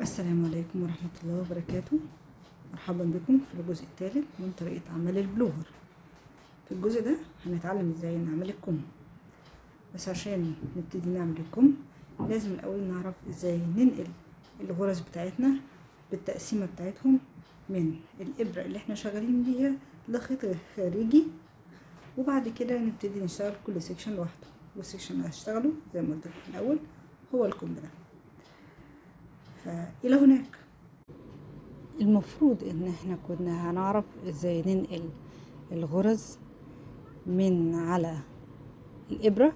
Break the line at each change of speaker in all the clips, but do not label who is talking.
السلام عليكم ورحمة الله وبركاته. مرحبا بكم في الجزء الثالث من طريقة عمل البلوفر. في الجزء ده هنتعلم ازاي نعمل الكم، بس عشان نبتدي نعمل الكم لازم الأول نعرف ازاي ننقل الغرز بتاعتنا بالتقسيمة بتاعتهم من الإبرة اللي احنا شغالين بيها لخيط خارجي، وبعد كده نبتدي نشتغل كل سيكشن لوحده. والسيكشن اللي هشتغله زي ما قلت في الأول هو الكم ده. فإلى هناك المفروض ان احنا كنا هنعرف ازاي ننقل الغرز من على الابرة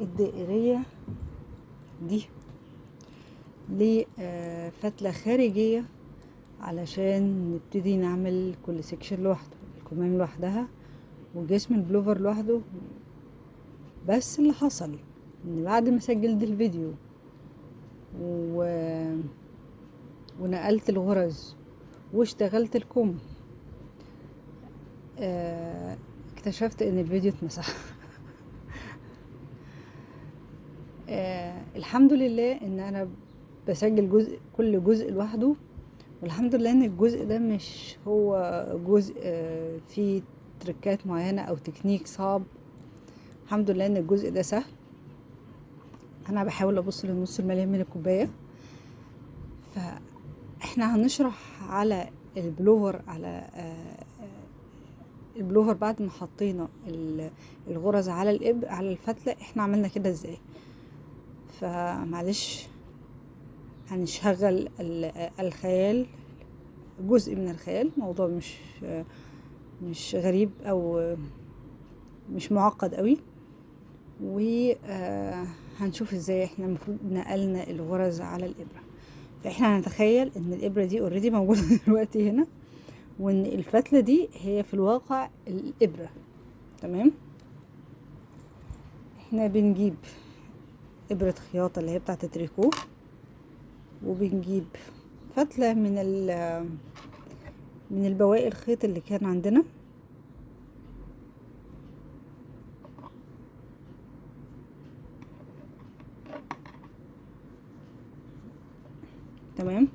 الدائرية دي لفتلة خارجية علشان نبتدي نعمل كل سيكشن لوحده، الكمام لوحدها وجسم البلوفر لوحده. بس اللي حصل ان بعد ما سجلت الفيديو ونقلت الغرز واشتغلت الكم اكتشفت ان الفيديو اتمسح. الحمد لله ان انا بسجل كل جزء لوحده، والحمد لله ان الجزء ده مش هو جزء فيه تركات معينة او تكنيك صعب. الحمد لله ان الجزء ده سهل. انا بحاول ابص للنص المليان من الكوباية. فاحنا هنشرح على البلوفر، على البلوفر بعد ما حطينا الغرز على على الفتلة احنا عملنا كده ازاي. فمعلش هنشغل الخيال، جزء من الخيال، موضوع مش غريب او مش معقد قوي. وهنشوف ازاي احنا المفروض نقلنا الغرز على الابرة. فاحنا هنتخيل ان الابرة دي اوريدي موجودة دلوقتي هنا، وان الفتلة دي هي في الواقع الابرة. تمام. احنا بنجيب ابرة خياطة اللي هي بتاعة التريكو، وبنجيب فتلة من البواقي الخيط اللي كان عندنا. تمام.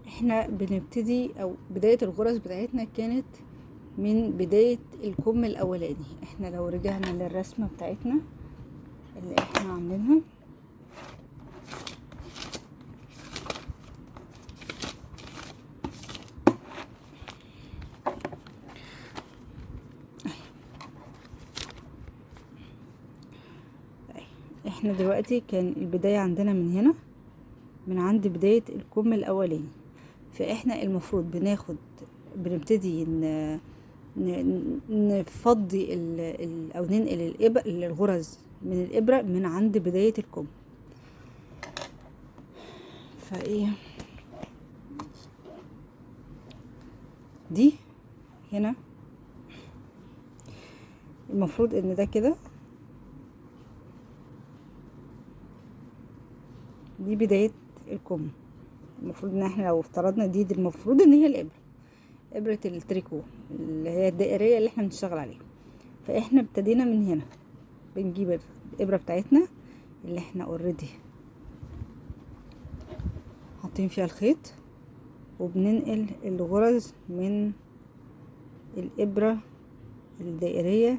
احنا بنبتدي او بداية الغرز بتاعتنا كانت من بداية الكم الاولاني. احنا لو رجعنا للرسمة بتاعتنا اللي احنا عاملينها، احنا دلوقتي كان البداية عندنا من هنا، من عند بداية الكم الاولاني. فاحنا المفروض بنبتدي نفضي او ننقل الغرز من الابرة من عند بداية الكم. فايه دي هنا المفروض ان ده كده، دي بداية الكم. المفروض ان احنا لو افترضنا دي المفروض ان هي ابرة التريكو اللي هي الدائرية اللي احنا بنشتغل عليها. فاحنا ابتدينا من هنا، بنجيب الابرة بتاعتنا اللي احنا اوريدي حاطين فيها الخيط، وبننقل الغرز من الابرة الدائرية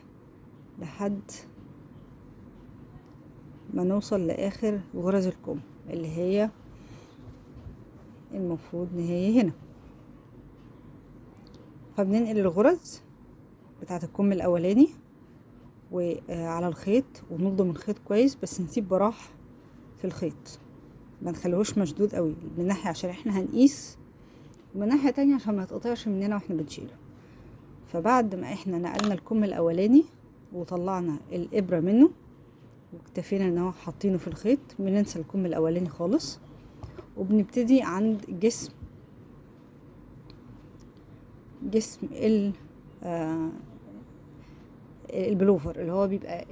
لحد ما نوصل لاخر غرز الكم اللي هي المفروض ان هي هنا. فبننقل الغرز بتاعه الكم الاولاني وعلى الخيط، ونلضم الخيط كويس، بس نسيب براح في الخيط، ما نخليهوش مشدود قوي من ناحيه عشان احنا هنقيس، ومن ناحيه تانية عشان ما يتقطعش مننا واحنا بنشيله. فبعد ما احنا نقلنا الكم الاولاني وطلعنا الابره منه واكتفينا ان هو حاطينه في الخيط، بننسى الكم الاولاني خالص، وبنبتدي عند جسم البلوفر اللي هو بيبقى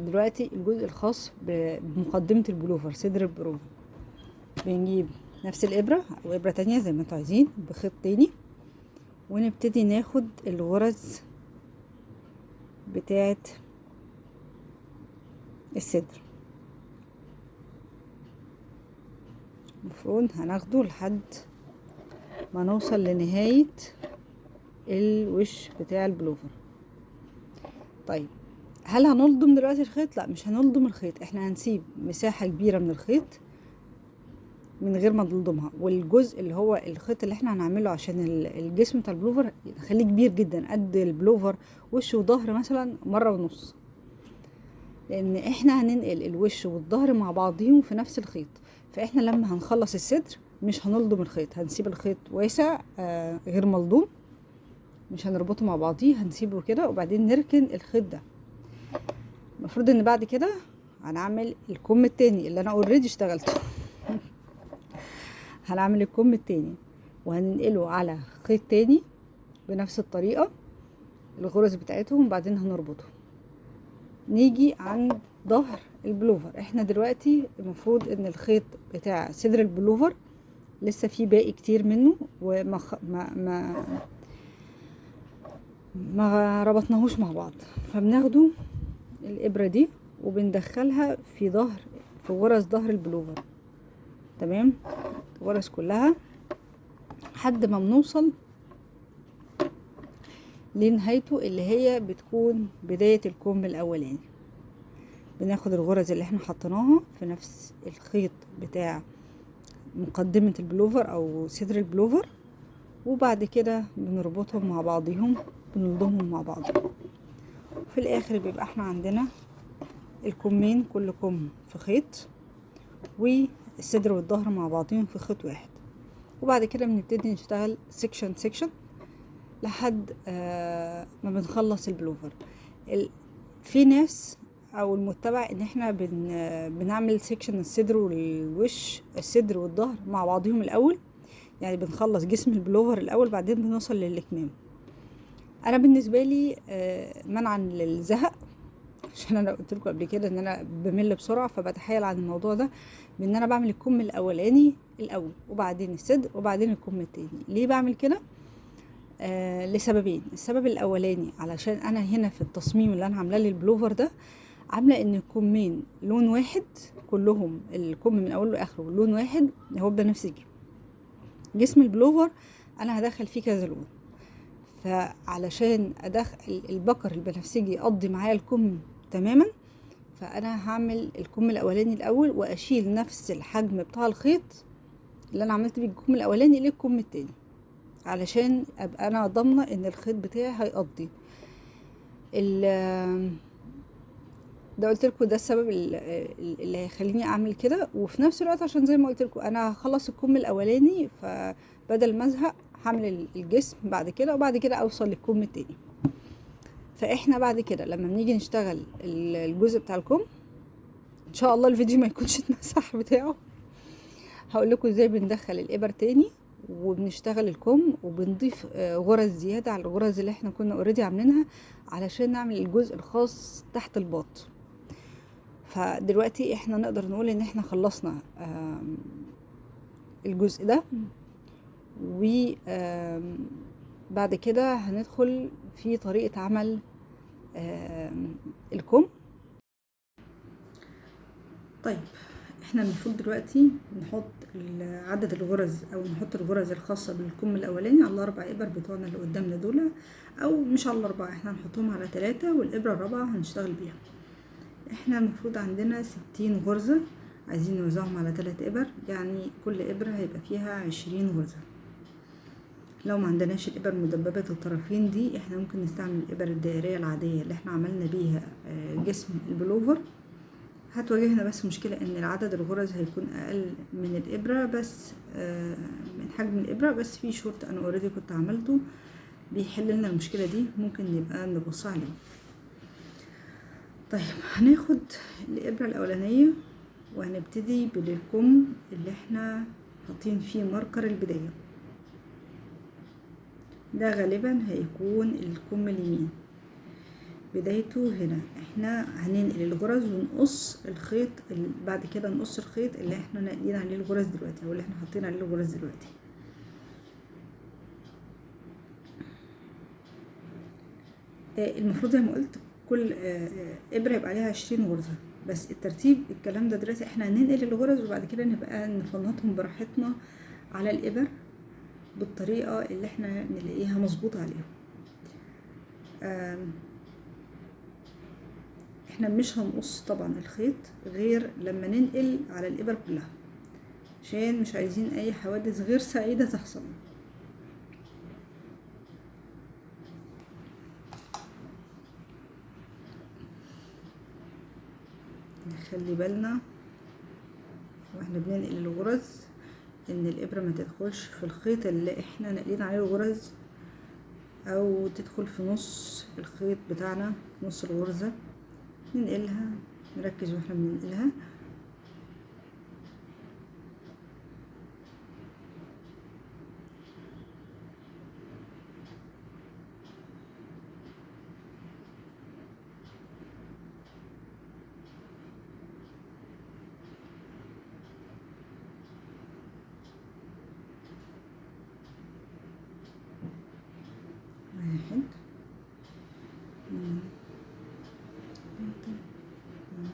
دلوقتي الجزء الخاص بمقدمة البلوفر، صدر البلوفر. بنجيب نفس الابرة او ابرة تانية زي ما انتوا عايزين بخيط تاني، ونبتدي ناخد الغرز بتاعة الصدر. المفروض هناخده لحد ما نوصل لنهاية الوش بتاع البلوفر. طيب هل هنلضم دلوقتي الخيط؟ لا، مش هنلضم الخيط، احنا هنسيب مساحة كبيرة من الخيط من غير ما نلضمها، والجزء اللي هو الخيط اللي احنا هنعمله عشان الجسم بتاع البلوفر نخليه كبير جدا قد البلوفر وش وظهر مثلا 1.5 مرة، لان احنا هننقل الوش والظهر مع بعضيهم في نفس الخيط. فاحنا لما هنخلص الصدر مش هنلضم الخيط، هنسيب الخيط واسع غير ملضوم، مش هنربطه مع بعضيه، هنسيبه كده وبعدين نركن الخيط ده. المفروض ان بعد كده هنعمل الكم التاني اللي انا اوريدي اشتغلته. هنعمل الكم التاني وهننقله على خيط تاني بنفس الطريقة الغرز بتاعتهم، وبعدين هنربطه. نيجي عند ظهر البلوفر. احنا دلوقتي المفروض ان الخيط بتاع صدر البلوفر لسه فيه باقي كتير منه وما ما ربطناهوش مع بعض، فبناخده الابرة دي وبندخلها في غرز ظهر البلوفر. تمام، الغرز كلها لحد ما بنوصل لنهايته اللي هي بتكون بداية الكم الاولاني. بناخد الغرز اللي احنا حطيناها في نفس الخيط بتاع مقدمة البلوفر او صدر البلوفر، وبعد كده بنربطهم مع بعضهم، بنلضمهم مع بعض. في الاخر بيبقى احنا عندنا الكمين كل كم في خيط، والصدر والظهر مع بعضهم في خيط واحد. وبعد كده بنبتدي نشتغل سيكشن سيكشن لحد ما بنخلص البلوفر. في ناس او المتبع ان احنا بنعمل سيكشن الصدر والوش، الصدر والظهر مع بعضهم الاول، يعني بنخلص جسم البلوفر الاول بعدين بنوصل للكمام. انا بالنسبه لي منعا للزهق، عشان انا قلت لكم قبل كده ان انا بمل بسرعه، فبتحايل عن الموضوع ده بان انا بعمل الكم الاولاني الاول وبعدين الصدر وبعدين الكم التاني. ليه بعمل كده؟ لسببين. السبب الاولاني علشان انا هنا في التصميم اللي انا عاملاه للبلوفر ده عامله ان الكمين لون واحد كلهم، الكم من اوله لاخره لون واحد، هو بنفسجي. جسم البلوفر انا هدخل فيه كذا لون، فعلشان ادخل البكر البنفسجي يقضي معايا الكم تماما، فانا هعمل الكم الاولاني الاول واشيل نفس الحجم بتاع الخيط اللي انا عملت بيه الكم الاولاني للكم التاني، علشان ابقى انا ضامنه ان الخيط بتاعي هيقضي. ده قلت لكم ده السبب اللي هيخليني اعمل كده. وفي نفس الوقت عشان زي ما قلت لكم انا هخلص الكم الاولاني، فبدل ما ازهق هعمل الجسم بعد كده وبعد كده اوصل للكم التاني. فاحنا بعد كده لما بنيجي نشتغل الجزء بتاع الكم، ان شاء الله الفيديو ما يكونش اتمسح بتاعه، هقول لكم ازاي بندخل الابر تاني وبنشتغل الكم وبنضيف غرز زياده على الغرز اللي احنا كنا اوريدي عاملينها علشان نعمل الجزء الخاص تحت الباط. فدلوقتي احنا نقدر نقول ان احنا خلصنا الجزء ده، وبعد كده هندخل في طريقة عمل الكم. طيب احنا المفروض دلوقتي نحط عدد الغرز او نحط الغرز الخاصة بالكم الاولاني على 4 ابر بتوعنا اللي قدامنا دول، او مش على 4، احنا هنحطهم على 3 والابرة الرابعة هنشتغل بيها. احنا المفروض عندنا 60 غرزة عايزين نوزعهم على 3 ابر، يعني كل ابرة هيبقى فيها 20 غرزة. لو ما عندناش الابر مدببة الطرفين دي، احنا ممكن نستعمل الابر الدائرية العادية اللي احنا عملنا بيها جسم البلوفر. هتواجهنا بس مشكلة ان العدد الغرز هيكون اقل من الابرة، بس من حجم الابرة، بس في شورت انا اوريدي كنت عملته بيحل لنا المشكلة دي، ممكن نبقى نبص عليه. طيب هناخد الابرة الاولانية وهنبتدي بالكم اللي احنا حاطين فيه ماركر البداية، ده غالبا هيكون الكم اليمين بدايته هنا. احنا هننقل الغرز ونقص الخيط بعد كده نقص الخيط اللي احنا ناقلين عليه الغرز دلوقتي او اللي احنا حاطين عليه الغرز دلوقتي. المفروض زي ما قلت كل ابره يبقى عليها 20 غرزه، بس الترتيب الكلام ده دلوقتي احنا هننقل الغرز، وبعد كده نبقى نفنطهم براحتنا على الإبر بالطريقة اللي احنا نلاقيها مظبوطة عليهم. احنا مش هنقص طبعا الخيط غير لما ننقل على الإبر كلها، عشان مش عايزين اي حوادث غير سعيدة تحصل. نخلي بالنا واحنا بننقل الغرز ان الابرة ما تدخلش في الخيط اللي احنا نقلين عليه الغرز، او تدخل في نص الخيط بتاعنا، نص الغرزة ننقلها. نركز واحنا بننقلها. واحد، اتنين، تلاتة، أربعة،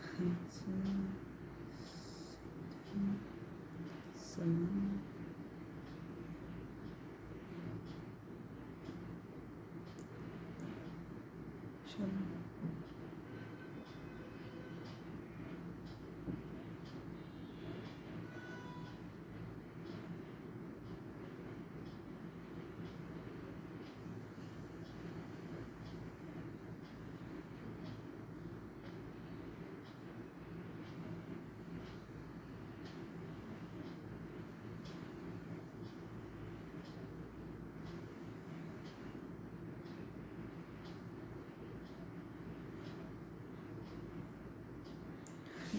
خمسة، ستة، سبعة، عشرة.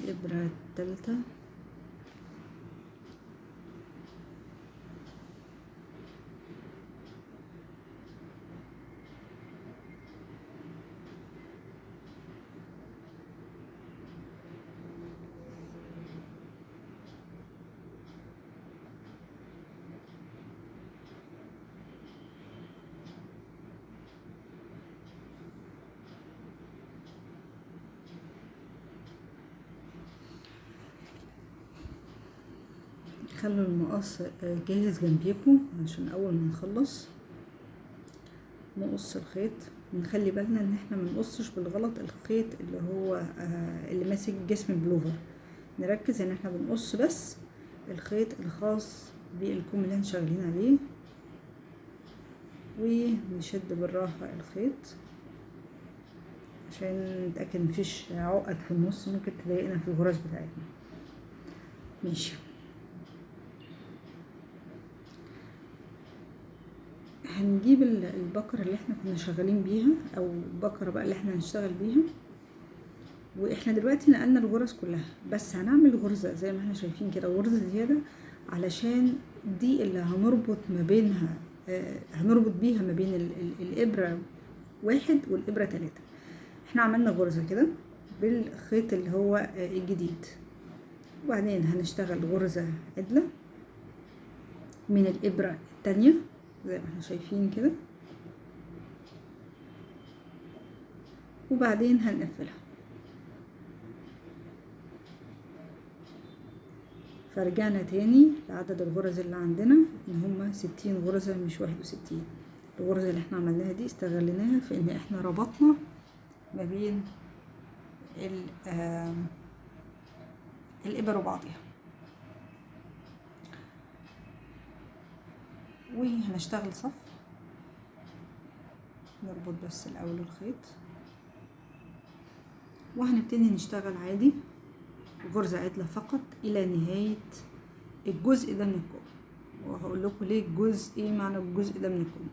الإبرة التالتة، خلوا المقص جاهز جنبيكم عشان اول ما نخلص نقص الخيط. ونخلي بالنا ان احنا منقصش بالغلط الخيط اللي هو اللي ماسك جسم البلوفر. نركز ان احنا بنقص بس الخيط الخاص بالكم اللي احنا شغالين عليه، ونشد بالراحة الخيط عشان نتأكد مفيش عقد في النص ممكن تضايقنا في الغرز بتاعتنا. ماشي. هنجيب البكرة اللي احنا كنا شغالين بيها، او البكرة بقى اللي احنا هنشتغل بيها، واحنا دلوقتي نقلنا الغرز كلها، بس هنعمل غرزة زي ما احنا شايفين كده، غرزة زيادة علشان دي اللي هنربط ما بينها، هنربط بيها ما بين الابرة 1 والابرة 3. احنا عملنا غرزة كده بالخيط اللي هو الجديد، وبعدين هنشتغل غرزة عدلة من الابرة التانية زي ما احنا شايفين كده، وبعدين هنقفلها. فرجعنا تاني لعدد الغرز اللي عندنا ان هما 60 غرزة مش 61. الغرزة اللي احنا عملناها دي استغليناها في ان احنا ربطنا ما بين الابر وبعضها. وهنشتغل صف، نربط بس الاول الخيط، وهنبتدي نشتغل عادي غرزة عدلة فقط الى نهاية الجزء ده من الكم. وهقول لكم ليه الجزء، ايه معنى الجزء ده من الكم.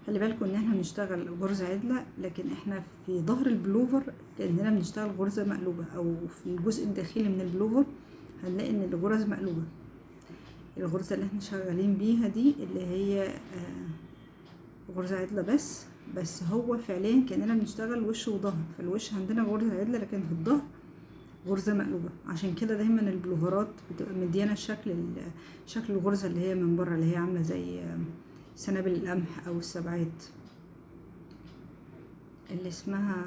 خلي بالكم ان احنا بنشتغل غرزة عدلة، لكن احنا في ظهر البلوفر كأننا بنشتغل غرزة مقلوبة، او في الجزء الداخلي من البلوفر هنلاقي ان الغرز مقلوبة. الغرزة اللي احنا شغالين بيها دي اللي هي غرزة عدلة بس هو فعليا كأننا بنشتغل وش وظهر. فالوش عندنا غرزة عدلة، لكن في الظهر غرزة مقلوبة. عشان كده دايما البلوفرات بتبقى مديانة شكل الغرزة اللي هي من بره، اللي هي عاملة زي سنابل القمح او السبعات اللي اسمها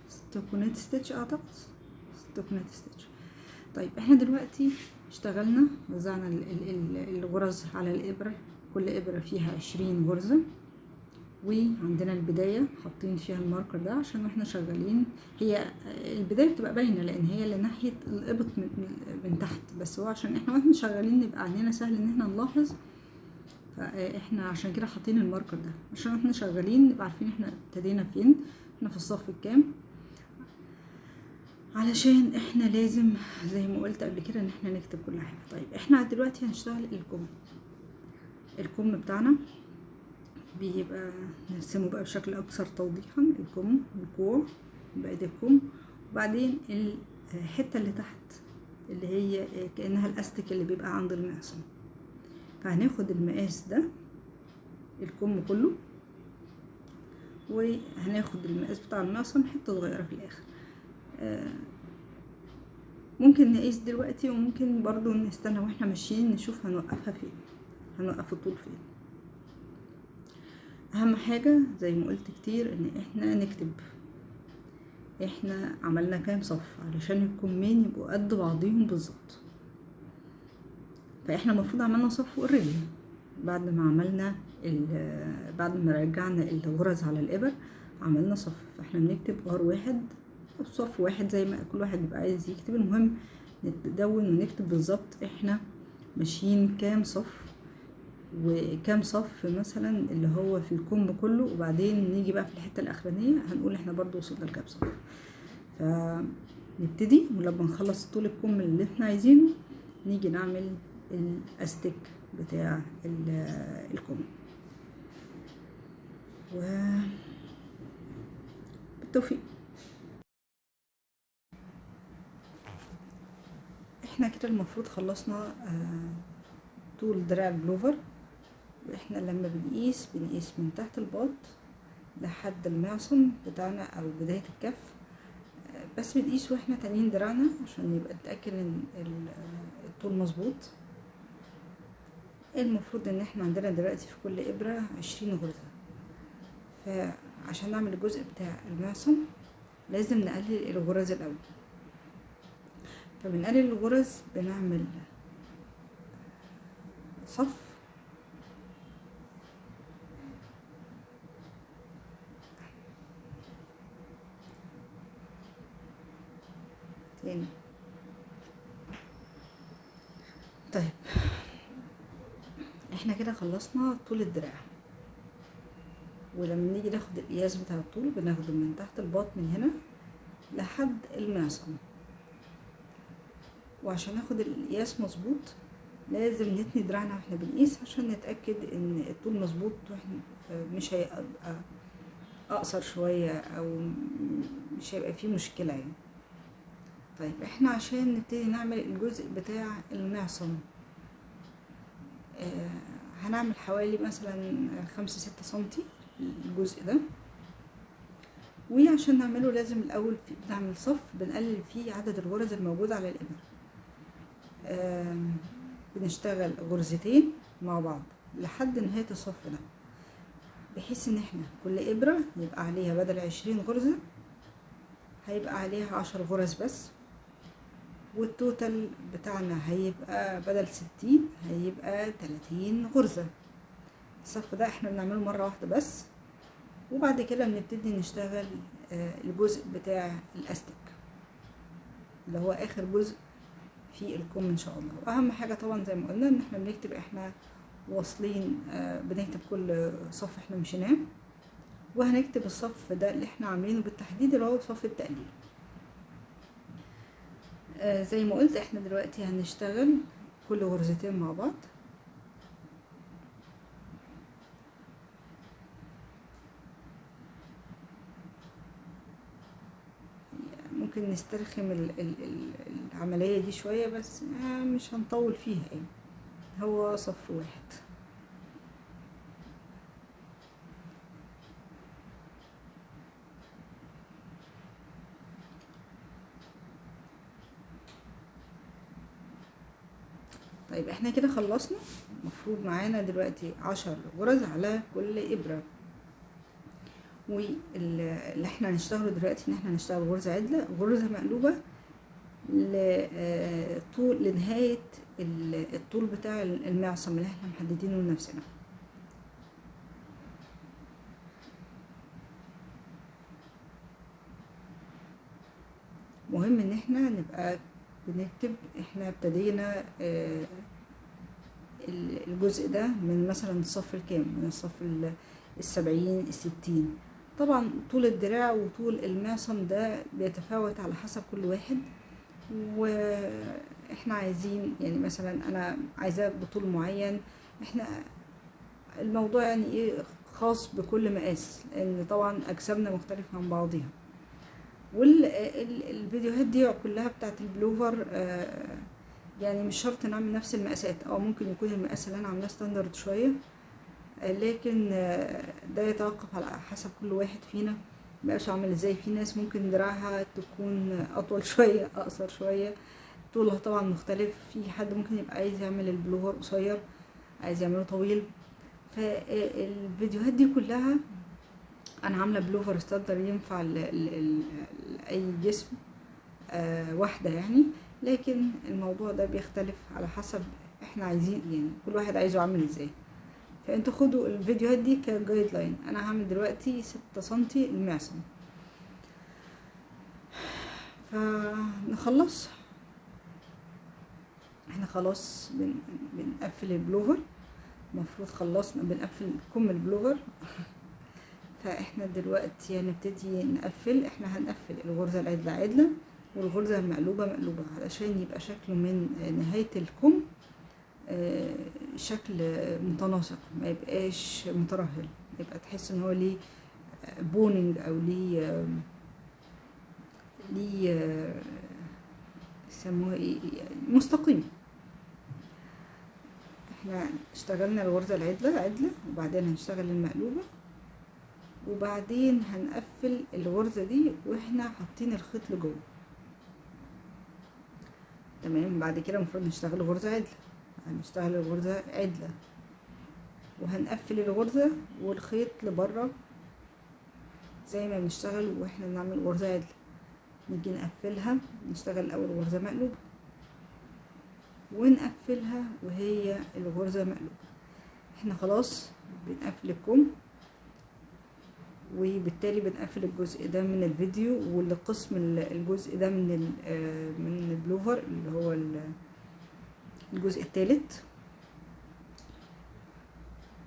ستوكونيت ستيتش، اعتقد ستوكونيت ستيتش. طيب احنا دلوقتي اشتغلنا، وزعنا الغرز على الابرة، كل ابرة فيها 20 غرزة، وعندنا البداية حاطين فيها الماركر ده عشان واحنا شغالين. هي البداية بتبقى باينة لان هي لناحية الابط من تحت، بس هو عشان احنا واحنا شغالين نبقى عندنا سهل ان احنا نلاحظ، فاحنا عشان كده حاطين الماركر ده عشان احنا شغالين نبقى عارفين احنا ابتدينا فين، احنا في الصف الكام، علشان احنا لازم زي ما قلت قبل كده ان احنا نكتب كل حاجة. طيب احنا دلوقتي هنشتغل الكم بتاعنا، بيبقى نرسمه بقى بشكل اكثر توضيحا. الكوع بقية الكم، وبعدين الحتة اللي تحت اللي هي كأنها الاستيك اللي بيبقى عند المعصم. فهناخد المقاس ده الكم كله، وهناخد المقاس بتاع المعصم حتة صغيرة في الاخر. ممكن نقيس دلوقتي، وممكن برضو نستنى واحنا ماشيين نشوف هنوقفها فين، هنوقف الطول فين. اهم حاجة زي ما قلت كتير ان احنا نكتب احنا عملنا كام صف علشان الكمين يبقوا قد بعضيهم بالظبط. فاحنا المفروض عملنا صف اوريدي بعد ما رجعنا الغرز على الابر عملنا صف، فاحنا بنكتب واحد او صف واحد زي ما كل واحد بيبقى عايز يكتب. المهم ندون ونكتب بالظبط احنا ماشيين كام صف وكام صف مثلا اللي هو في الكم كله، وبعدين نيجي بقى في الحته الاخرانيه هنقول احنا برضو وصلنا لكام صف. فنبتدي، ولما نخلص طول الكم اللي احنا عايزينه نيجي نعمل الاستيك بتاع الكم. وبالتوفيق. احنا كده المفروض خلصنا طول دراع البلوفر. واحنا لما بنقيس من تحت الباط لحد المعصم بتاعنا او بداية الكف، بس بنقيس واحنا تانيين دراعنا عشان يبقى نتأكد ان الطول مظبوط. المفروض ان احنا عندنا دلوقتي في كل ابرة 20 غرزة، فعشان نعمل الجزء بتاع المعصم لازم نقلل الغرز الاول. فبنقلل الغرز، بنعمل صف تاني. طيب احنا كده خلصنا طول الدراع، ولما نيجي ناخد القياس بتاع الطول بناخده من تحت الباط من هنا لحد المعصم. وعشان ناخد القياس مظبوط لازم نتني دراعنا واحنا بنقيس عشان نتأكد ان الطول مظبوط، واحنا مش هيبقى اقصر شوية او مش هيبقى فيه مشكلة يعني. طيب احنا عشان نبتدي نعمل الجزء بتاع المعصم هنعمل حوالي مثلا 5-6 سنتي الجزء ده. وعشان نعمله لازم الاول بنعمل صف بنقلل فيه عدد الغرز الموجودة على الابر. بنشتغل غرزتين مع بعض لحد نهاية الصف ده، بحيث ان احنا كل ابرة يبقى عليها بدل 20 غرزة هيبقى عليها 10 غرز بس، والتوتال بتاعنا هيبقى بدل 60 هيبقى 30 غرزة. الصف ده احنا بنعمله مرة واحدة بس، وبعد كده بنبتدي نشتغل الجزء بتاع الاستك اللي هو اخر جزء في الكم ان شاء الله. واهم حاجة طبعا زي ما قلنا ان احنا بنكتب احنا واصلين، بنكتب كل صف احنا مشيناه، وهنكتب الصف ده اللي احنا عاملينه بالتحديد اللي هو صف التقليل. زي ما قلت احنا دلوقتي هنشتغل كل غرزتين مع بعض. ممكن نسترخم العملية دي شوية، بس مش هنطول فيها يعني، هو صف واحد. طيب احنا كده خلصنا. المفروض معانا دلوقتي 10 غرز على كل ابرة، واللي احنا هنشتغله دلوقتي ان احنا هنشتغل غرزة عدلة غرزة مقلوبة لطول لنهاية الطول بتاع المعصم اللي احنا محددينه لنفسنا. مهم ان احنا نبقى بنكتب احنا ابتدينا الجزء ده من مثلا الصف الكام، من الصف 70 60. طبعا طول الدراع وطول المعصم ده بيتفاوت على حسب كل واحد، واحنا عايزين يعني مثلا انا عايزاه بطول معين. احنا الموضوع يعني ايه خاص بكل مقاس، لان طبعا اجسامنا مختلفة عن بعضها. والفيديوهات دي كلها بتاعت البلوفر يعني مش شرط نعمل نفس المقاسات، او ممكن يكون المقاس اللي انا عاملاه ستاندرد شويه، لكن ده يتوقف على حسب كل واحد فينا مقاسه عامل ازاي. في ناس ممكن دراعها تكون اطول شويه اقصر شويه، طولها طبعا مختلف. في حد ممكن يبقى عايز يعمل البلوفر قصير، عايز يعمله طويل. فالفيديوهات دي كلها انا عامله بلوفر ستاندرد ينفع لاي جسم واحده يعني، لكن الموضوع ده بيختلف على حسب احنا عايزين يعني كل واحد عايزه عامل ازاي. فانتوا خدوا الفيديوهات دي كجايد لاين. انا هعمل دلوقتي 6 سنتي المعصم. فنخلص احنا خلاص بنقفل البلوفر. المفروض خلصنا بنقفل كم البلوفر. فاحنا دلوقتي هنبتدي نقفل. احنا هنقفل الغرزة العدلة عدلة والغرزة المقلوبة مقلوبة، علشان يبقى شكله من نهاية الكم شكل متناسق، ما يبقاش مترهل، يبقى تحس ان هو ليه بوننج او ليه يسموها ايه مستقيم. احنا اشتغلنا الغرزة العدلة عدلة، وبعدين هنشتغل المقلوبة، وبعدين هنقفل الغرزة دي واحنا حاطين الخيط لجوه. تمام. بعد كده المفروض نشتغل غرزة عدلة، هنشتغل الغرزة عدلة وهنقفل الغرزة والخيط لبره زي ما بنشتغل واحنا بنعمل غرزة عدلة. نيجي نقفلها، نشتغل الاول غرزة مقلوبة ونقفلها وهي الغرزة مقلوبة. احنا خلاص بنقفل الكم، وبالتالي بنقفل الجزء ده من الفيديو، والقسم الجزء ده من البلوفر اللي هو الجزء الثالث.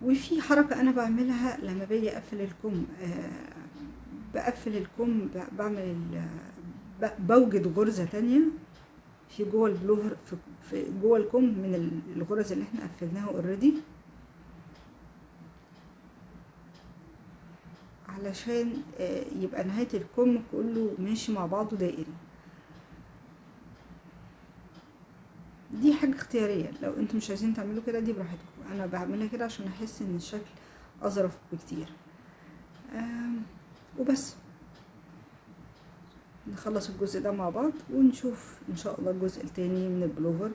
وفي حركة انا بعملها لما باجي اقفل الكم، بقفل الكم بعمل بوجد غرزة تانية في جوه البلوفر، في جوه الكم من الغرز اللي احنا قفلناها اوريدي، علشان يبقى نهاية الكم كله ماشي مع بعضه دائري. دي حاجة اختيارية، لو انتم مش عايزين تعملوا كده دي براحتكم. انا بعملها كده عشان احس ان الشكل اظرف بكتير. وبس نخلص الجزء ده مع بعض ونشوف ان شاء الله الجزء التاني من البلوفر.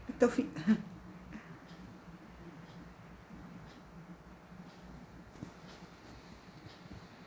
بالتوفيق.